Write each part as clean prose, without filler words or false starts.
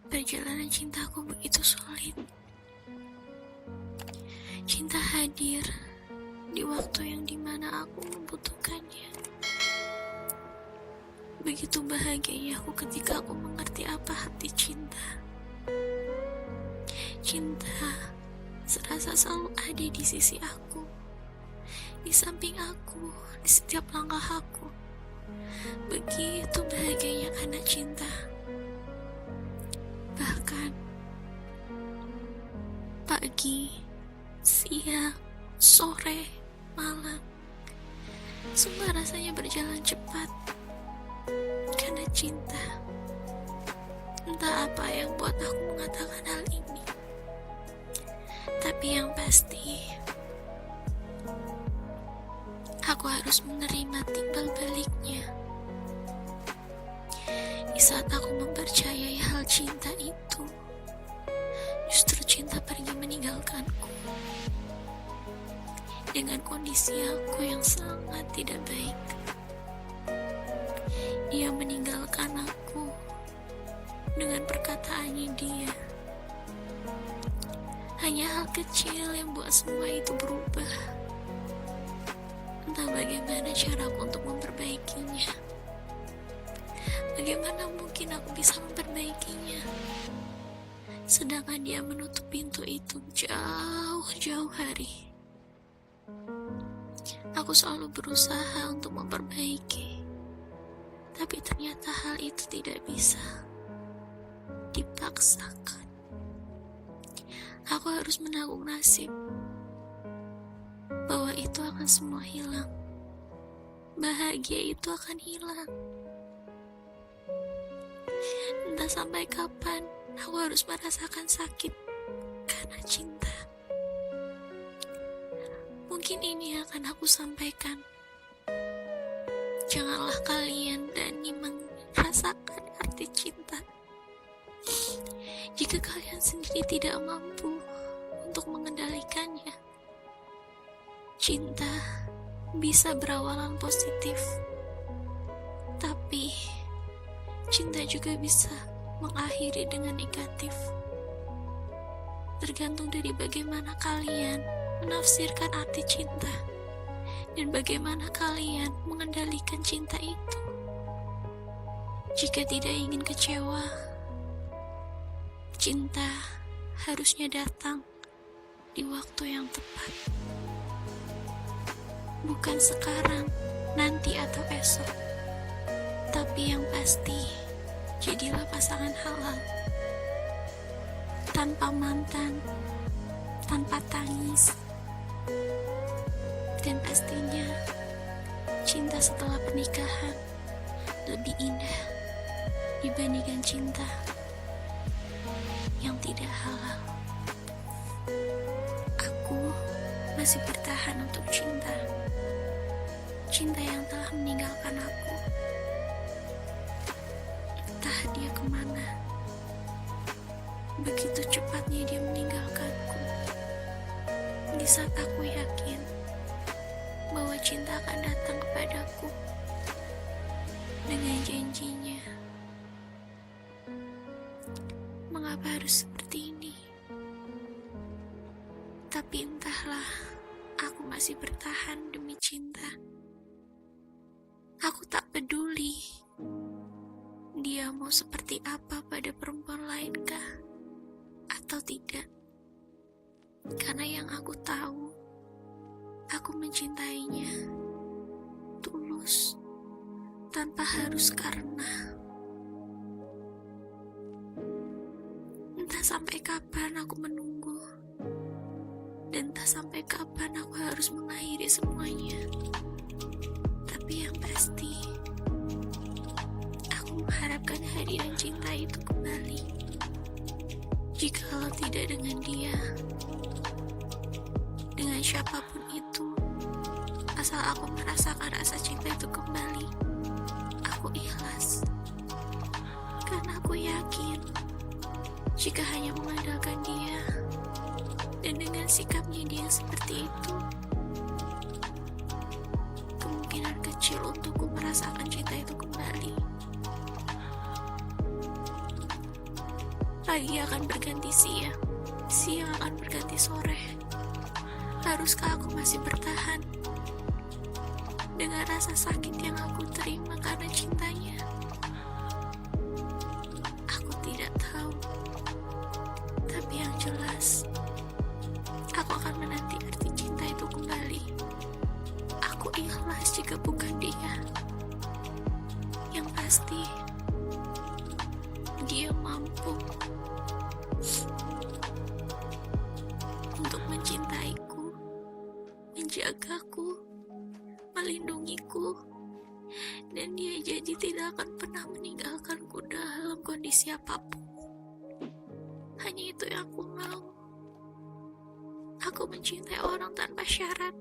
Perjalanan cintaku begitu sulit. Cinta hadir di waktu yang dimana aku membutuhkannya. Begitu bahagianya aku ketika aku mengerti apa arti cinta. Cinta serasa selalu ada di sisi aku, di samping aku, di setiap langkah aku. Begitu bahagianya karena cinta. Bahkan pagi, siang, sore, malam, semua rasanya berjalan cepat karena cinta. Entah apa yang buat aku mengatakan hal ini, tapi yang pasti aku harus menerima timbal baliknya. Di saat aku mempercayai hal cinta itu, justru cinta pergi meninggalkanku dengan kondisi aku yang sangat tidak baik. Dia meninggalkan aku dengan perkataannya dia. Hanya hal kecil yang buat semua itu berubah. Entah bagaimana caraku untuk memperbaikinya. Bagaimana mungkin aku bisa memperbaikinya, sedangkan dia menutup pintu itu jauh-jauh hari. Aku selalu berusaha untuk memperbaiki, tapi ternyata hal itu tidak bisa dipaksakan. Aku harus menanggung nasib bahwa itu akan semua hilang. Bahagia itu akan hilang. Entah sampai kapan aku harus merasakan sakit karena cinta. Mungkin ini yang akan aku sampaikan. Janganlah kalian berani merasakan arti cinta jika kalian sendiri tidak mampu untuk mengendalikannya. Cinta bisa berawalan positif, tapi cinta juga bisa mengakhiri dengan negatif. Tergantung dari bagaimana kalian menafsirkan arti cinta dan bagaimana kalian mengendalikan cinta itu. Jika tidak ingin kecewa, cinta harusnya datang di waktu yang tepat. Bukan sekarang, nanti atau esok. Tapi yang pasti, jadilah pasangan halal. Tanpa mantan, tanpa tangis. Dan pastinya, cinta setelah pernikahan lebih indah dibandingkan cinta yang tidak halal. Aku masih bertahan untuk cinta. Cinta yang telah meninggalkan aku. Entah dia kemana. Begitu cepatnya dia meninggalkanku. Di saat aku yakin bahwa cinta akan datang kepadaku dengan janjinya. Mengapa harus seperti ini? Tapi entahlah, aku masih bertahan demi cinta. Aku tak peduli dia mau seperti apa pada perempuan lainkah atau tidak. Karena yang aku tahu, aku mencintainya tulus, tanpa harus karena. Entah sampai kapan aku menunggu, dan entah sampai kapan aku harus mengakhiri semuanya. Tapi yang pasti, aku mengharapkan kehadiran cinta itu kembali. Jikalau tidak dengan dia, dengan siapapun itu, asal aku merasakan rasa cinta itu kembali, aku ikhlas. Karena aku yakin, jika hanya mengandalkan dia, Dan dengan sikapnya dia seperti itu, kemungkinan kecil untukku merasakan cinta itu kembali. Pagi akan berganti siang, siang akan berganti sore. Haruskah aku masih bertahan dengan rasa sakit yang aku terima karena cintanya? Aku tidak tahu. Tapi yang jelas, aku akan menanti arti cinta itu kembali. Aku ikhlas jika bukan dia. Yang pasti, dia mampu untuk mencintaiku, menjagaku, melindungiku, dan dia jadi tidak akan pernah meninggalkanku dalam kondisi apapun. Hanya itu yang aku mau. Aku mencintai orang tanpa syarat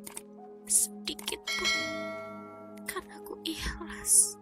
sedikit pun, karena aku ikhlas.